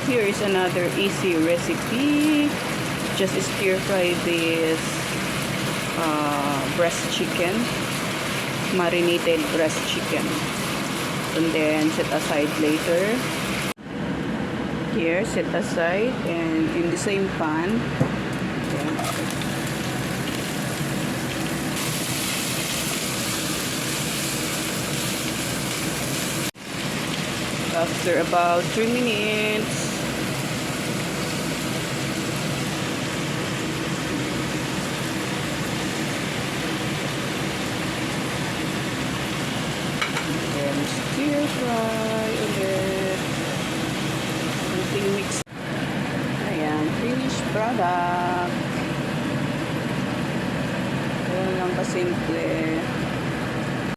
Here is another easy recipe. Just stir fry this breast chicken, marinated breast chicken, and then set aside later. Here, set aside, and in the same pan, after about 3 minutes, then stir fry ulit. Konting mix. Ayan, finished product. Ganun lang kasimple.